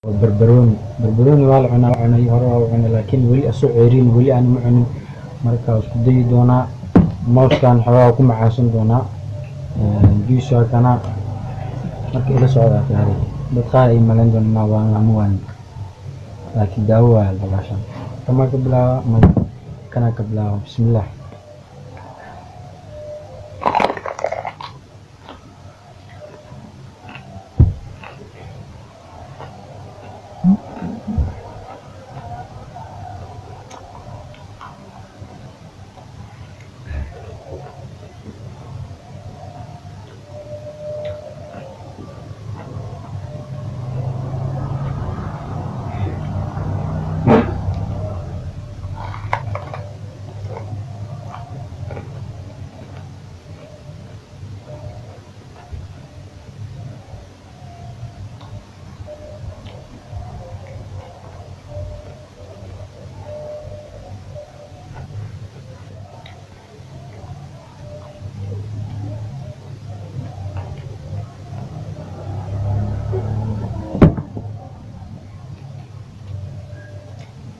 بربروني waa la cunay hore waa cunay laakiin weli asoo ceeriin weli aan ma cunin marka isku dayi doonaa mooskan xogaa ku macaansan doonaa juice kana marka ila socda taari dad qaar ay malayn doonaa waan ama waan laakiin daawo waa la baashan kama ka bilaabo kana ka bilaabo bismillah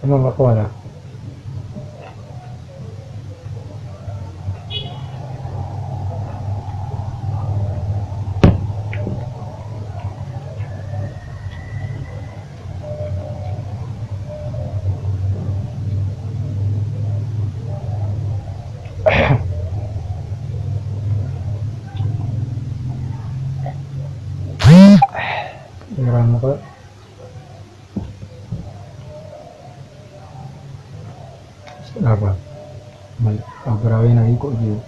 Emang gak kuat. Kurang apa? Apa? Beberapa lagi kok gitu.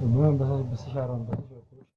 المهم بس شعرهم بس